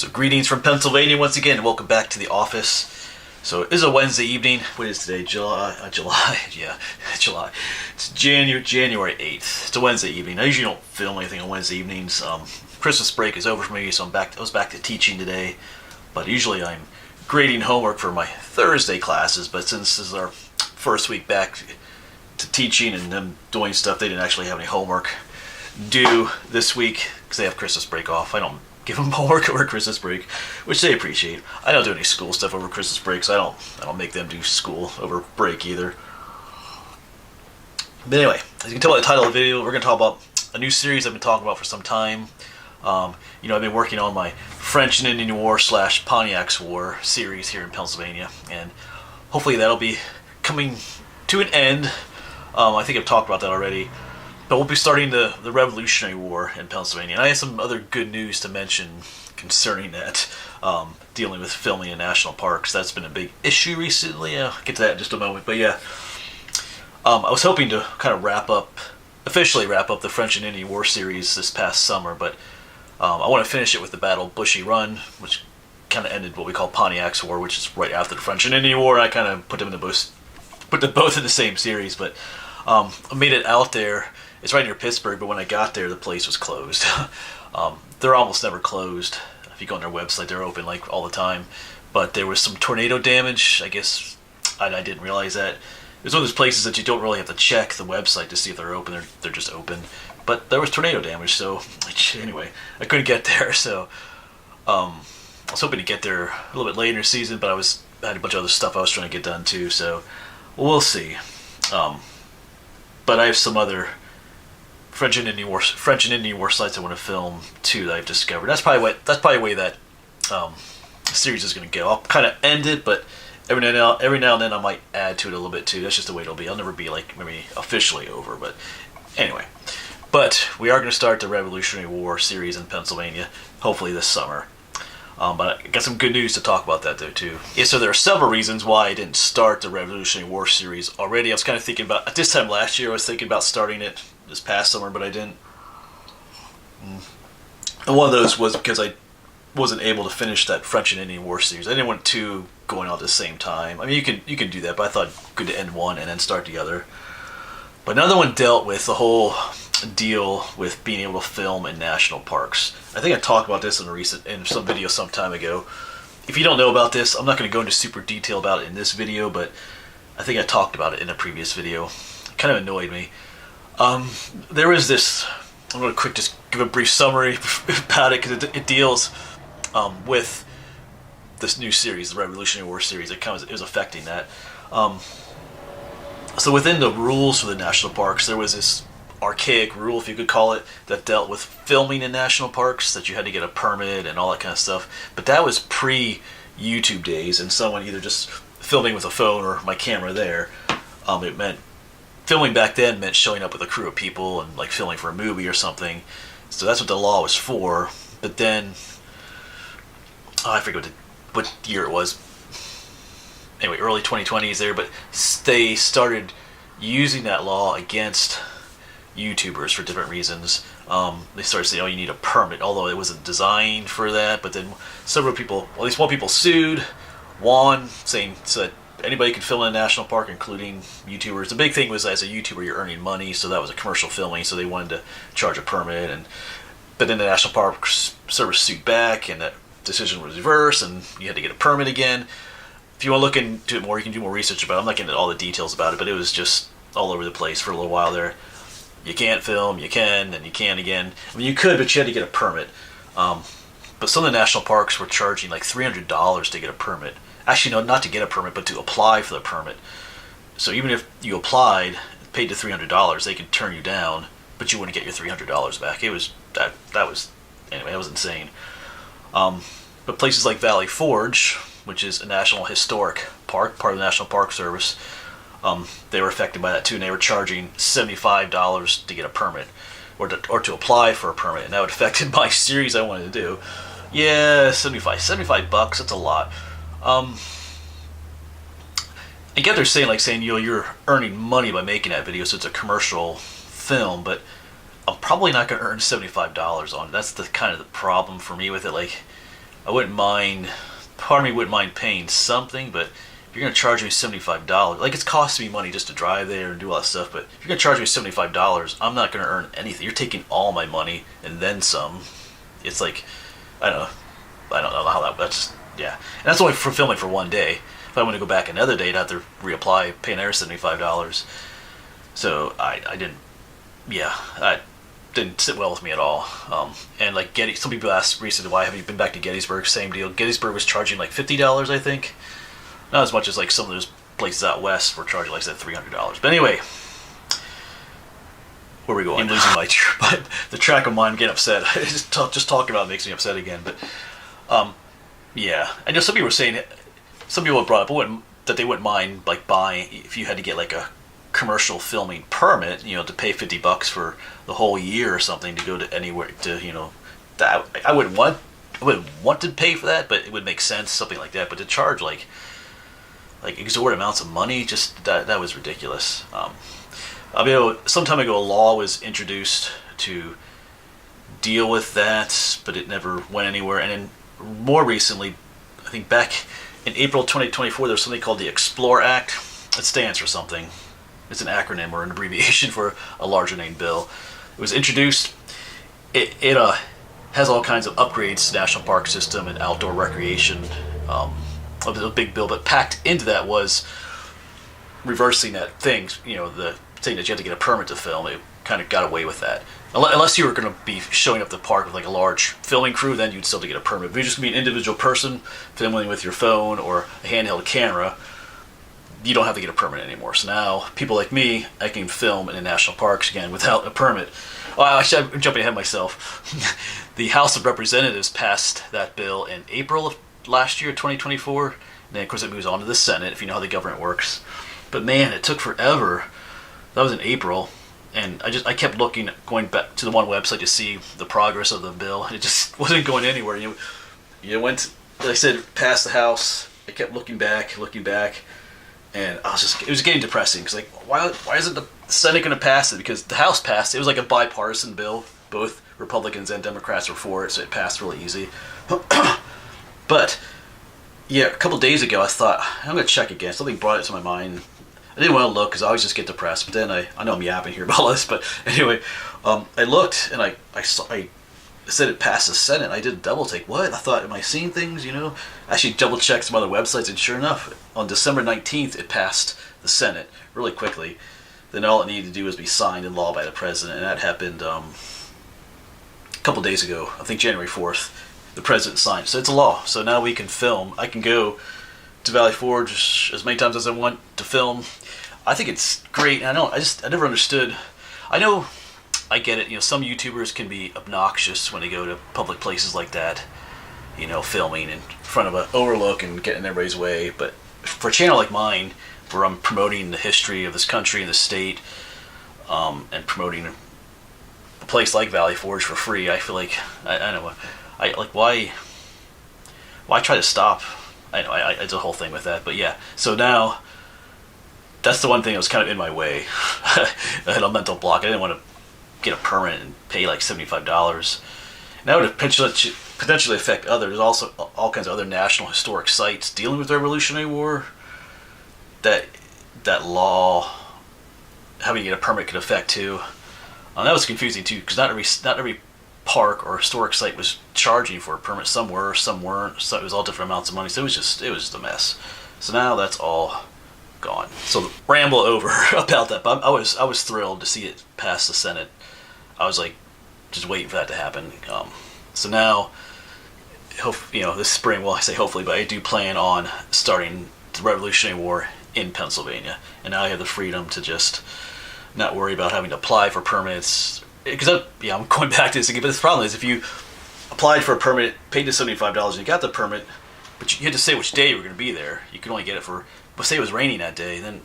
So greetings from Pennsylvania once again, and welcome back to the office. So it is a Wednesday evening. What is today? July. Yeah, July. It's January 8th. It's a Wednesday evening. I usually don't film anything on Wednesday evenings. Christmas break is over for me, so I was back to teaching today. But usually I'm grading homework for my Thursday classes. But since this is our first week back to teaching and them doing stuff, they didn't actually have any homework due this week because they have Christmas break off. I don't give them homework over Christmas break, which they appreciate. I don't do any school stuff over Christmas break, so I don't make them do school over break either. But anyway, as you can tell by the title of the video, we're going to talk about a new series I've been talking about for some time. I've been working on my French and Indian War / Pontiac's War series here in Pennsylvania, and hopefully that'll be coming to an end. I think I've talked about that already. But we'll be starting the Revolutionary War in Pennsylvania. And I have some other good news to mention concerning that, dealing with filming in national parks. That's been a big issue recently. I'll get to that in just a moment. But yeah, I was hoping to kind of officially wrap up the French and Indian War series this past summer. But I want to finish it with the Battle of Bushy Run, which kind of ended what we call Pontiac's War, which is right after the French and Indian War. I kind of put them both in the same series. But I made it out there. It's right near Pittsburgh, but when I got there, the place was closed. They're almost never closed. If you go on their website, they're open like all the time. But there was some tornado damage, I guess. I didn't realize that. It's one of those places that you don't really have to check the website to see if they're open. They're just open. But there was tornado damage, so anyway, I couldn't get there. So I was hoping to get there a little bit later in the season, but I had a bunch of other stuff I was trying to get done too. So we'll see. But I have some other French and Indian War sites I want to film too that I've discovered. That's probably the way that series is going to go. I'll kind of end it, but every now and then I might add to it a little bit too. That's just the way it'll be. I'll never be like maybe officially over, but anyway. But we are going to start the Revolutionary War series in Pennsylvania, hopefully this summer. But I got some good news to talk about that though too. Yeah, so there are several reasons why I didn't start the Revolutionary War series already. I was kind of thinking about, at this time last year, I was thinking about starting it this past summer, but I didn't. And one of those was because I wasn't able to finish that French and Indian War series. I didn't want two going on at the same time. I mean, you can do that, but I thought good to end one and then start the other. But another one dealt with the whole deal with being able to film in national parks. I think I talked about this in some video some time ago. If you don't know about this, I'm not going to go into super detail about it in this video, but I think I talked about it in a previous video. It kind of annoyed me. There was this, I'm going to just give a brief summary about it because it deals with this new series, the Revolutionary War series. It was affecting that. So within the rules for the national parks, there was this archaic rule, if you could call it, that dealt with filming in national parks, that you had to get a permit and all that kind of stuff. But that was pre-YouTube days, and someone either just filming with a phone or my camera there. It meant filming back then meant showing up with a crew of people and like filming for a movie or something. So that's what the law was for. But then, I forget what year it was. Anyway, early 2020s there, but they started using that law against YouTubers for different reasons. They started saying, "Oh, you need a permit," although it wasn't designed for that. But then several people, at least one people, sued, won, saying so that anybody could film in a national park, including YouTubers. The big thing was, as a YouTuber, you're earning money, so that was a commercial filming, so they wanted to charge a permit. But then the National Park Service sued back, and that decision was reversed, and you had to get a permit again. If you want to look into it more, you can do more research about it. I'm not getting into all the details about it, but it was just all over the place for a little while there. You can't film, you can, and you can again. I mean, you could, but you had to get a permit. But some of the national parks were charging like $300 to get a permit. Actually, no, not to get a permit, but to apply for the permit. So even if you applied, paid the $300, they could turn you down, but you wouldn't get your $300 back. It was anyway, that was insane. But places like Valley Forge, which is a National Historic Park, part of the National Park Service, they were affected by that too, and they were charging $75 to get a permit, or to apply for a permit, and that affected my series I wanted to do. Yeah, $75 bucks, that's a lot. I get they're saying you're earning money by making that video, so it's a commercial film, but I'm probably not going to earn $75 on it. That's the kind of the problem for me with it. Like, I wouldn't mind. Part of me wouldn't mind paying something, but if you're gonna charge me $75, like it's costing me money just to drive there and do all that stuff. But if you're gonna charge me $75, I'm not gonna earn anything. You're taking all my money and then some. It's like, I don't know. I don't know how that's just, yeah. And that's only for filming for one day. If I want to go back another day, I'd have to reapply, pay another $75. So I didn't, yeah, that didn't sit well with me at all. And like some people asked recently, why have you been back to Gettysburg? Same deal. Gettysburg was charging like $50, I think. Not as much as like some of those places out west were charging like I said $300. But anyway, where are we going? I'm losing the track of mine. I'm getting upset. just talking about it makes me upset again. But yeah, I know some people were saying, some people have brought up that they wouldn't mind like buying if you had to get like a commercial filming permit, to pay $50 for the whole year or something to go to anywhere to, that I wouldn't want to pay for that, but it would make sense, something like that. But to charge like exorbitant amounts of money, just that was ridiculous. Some time ago, a law was introduced to deal with that, but it never went anywhere. And then more recently, I think back in April 2024, there's something called the Explore Act. It stands for something. It's an acronym or an abbreviation for a larger name bill. It was introduced. It has all kinds of upgrades to the national park system and outdoor recreation. It was a big bill, but packed into that was reversing that thing. The thing that you had to get a permit to film. It kind of got away with that. Unless you were going to be showing up the park with like a large filming crew, then you'd still have to get a permit. If you're just going to be an individual person filming with your phone or a handheld camera, you don't have to get a permit anymore. So now, people like me, I can film in the national parks again without a permit. Well, actually, I'm jumping ahead myself. The House of Representatives passed that bill in April of last year, 2024. And then, of course, it moves on to the Senate, if you know how the government works. But man, it took forever. That was in April. And I kept going back to the one website to see the progress of the bill. And it just wasn't going anywhere. You went, like I said, past the House. I kept looking back. And it was getting depressing because like, why isn't the Senate going to pass it? Because the House passed. It was like a bipartisan bill. Both Republicans and Democrats were for it, so it passed really easy. But yeah, a couple days ago, I thought I'm going to check again. Something brought it to my mind. I didn't want to look because I always just get depressed. But then I know I'm yapping here about this, but anyway, I looked and I said it passed the Senate. I did a double take. What? I thought, am I seeing things? I actually double checked some other websites, and sure enough, on December 19th, it passed the Senate really quickly. Then all it needed to do was be signed in law by the president, and that happened a couple days ago. I think January 4th, the president signed. So it's a law. So now we can film. I can go to Valley Forge as many times as I want to film. I think it's great. I never understood. I know, I get it. Some YouTubers can be obnoxious when they go to public places like that. Filming in front of an overlook and getting in everybody's way. But for a channel like mine, where I'm promoting the history of this country and the state, and promoting a place like Valley Forge for free, I feel like I don't know. Why try to stop? I know it's a whole thing with that, but yeah. So now, that's the one thing that was kind of in my way. I had a mental block. I didn't want to get a permit and pay like $75. And that would potentially affect others. There's also all kinds of other national historic sites dealing with the Revolutionary War. That law, having to get a permit, could affect too. That was confusing too, because not every park or historic site was charging for a permit. Some were, some weren't. So it was all different amounts of money. So it was just a mess. So now that's all gone. So ramble over about that. But I was thrilled to see it pass the Senate. I was like just waiting for that to happen. So now, this spring. Well, I say hopefully, but I do plan on starting the Revolutionary War in Pennsylvania, and now I have the freedom to just not worry about having to apply for permits. Because I'm going back to this again. But the problem is, if you applied for a permit, paid the $75, and you got the permit, but you had to say which day you were going to be there. You could only get it for, but say it was raining that day, then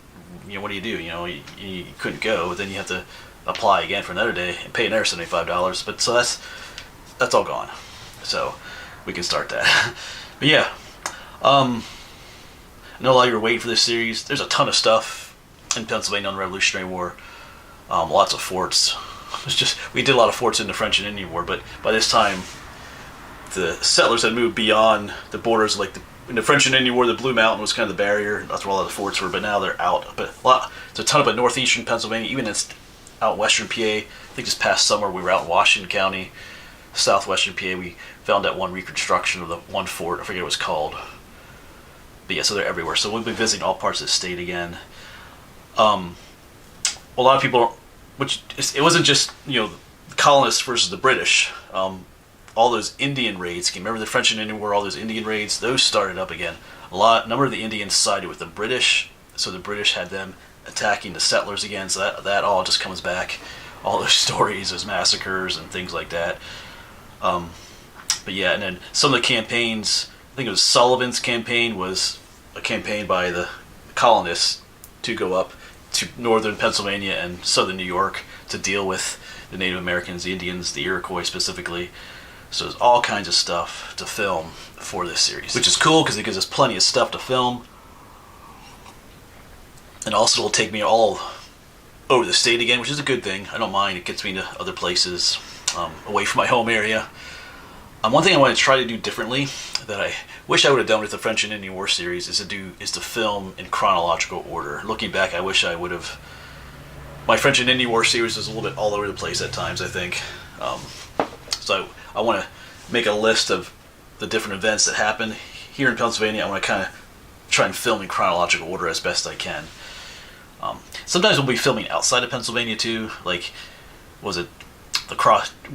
what do? You couldn't go. But then you have to apply again for another day and pay another $75. But so that's all gone. So we can start that. But yeah, I know a lot of you are waiting for this series. There's a ton of stuff in Pennsylvania on the Revolutionary War. Lots of forts. We did a lot of forts in the French and Indian War, but by this time, the settlers had moved beyond the borders. Like in the French and Indian War, the Blue Mountain was kind of the barrier. That's where all the forts were. But now they're out. But there's a ton of it northeastern Pennsylvania, even out western PA. I think this past summer we were out in Washington County, southwestern PA. We found that one reconstruction of the one fort. I forget what it was called. But yeah, so they're everywhere. So we'll be visiting all parts of the state again. A lot of people, it wasn't just the colonists versus the British. All those Indian raids came. Remember the French and Indian War? All those Indian raids, those started up again. Number of the Indians sided with the British, so the British had them attacking the settlers again. So that all just comes back. All those stories, those massacres and things like that. But yeah, and then some of the campaigns. I think it was Sullivan's campaign was a campaign by the colonists to go up to northern Pennsylvania and southern New York to deal with the Native Americans, the Indians, the Iroquois specifically. So there's all kinds of stuff to film for this series, which is cool because it gives us plenty of stuff to film. And also it'll take me all over the state again, which is a good thing. I don't mind. It gets me to other places, away from my home area. One thing I want to try to do differently that I wish I would have done with the French and Indian War series is to film in chronological order. Looking back, I wish I would have. My French and Indian War series is a little bit all over the place at times, I think. So I want to make a list of the different events that happen here in Pennsylvania. I want to kind of try and film in chronological order as best I can. Sometimes we'll be filming outside of Pennsylvania too. Like, was it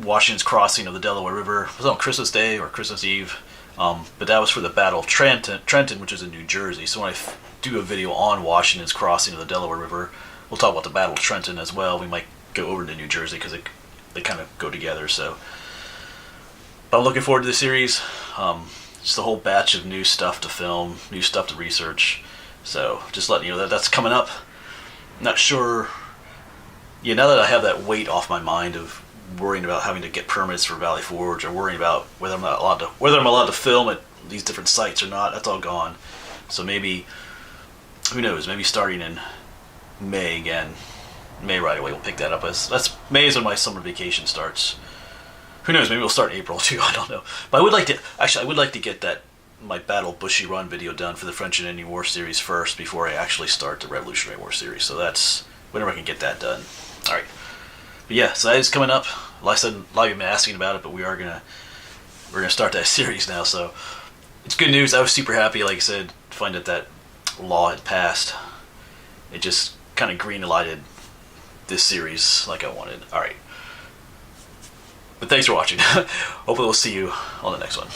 Washington's crossing of the Delaware River? Was it on Christmas Day or Christmas Eve? But that was for the Battle of Trenton, which is in New Jersey. So when I do a video on Washington's crossing of the Delaware River, we'll talk about the Battle of Trenton as well. We might go over to New Jersey because they kind of go together. So but I'm looking forward to the series. Just a whole batch of new stuff to film, new stuff to research. So just letting you know that's coming up. Not sure. Yeah, now that I have that weight off my mind of worrying about having to get permits for Valley Forge or worrying about whether I'm allowed to film at these different sites or not, that's all gone. So maybe, who knows, maybe starting in May again. May right away we'll pick that up. May is when my summer vacation starts. Who knows, maybe we'll start in April too, I don't know. But I would like to get my Battle Bushy Run video done for the French and Indian War series first before I actually start the Revolutionary War series. So that's whenever I can get that done. Alright. But yeah, so that is coming up. Like I said, a lot of you have been asking about it, but we're gonna start that series now. So it's good news. I was super happy, like I said, to find out that law had passed. It just kind of green lighted this series like I wanted. Alright. But thanks for watching. Hopefully we'll see you on the next one.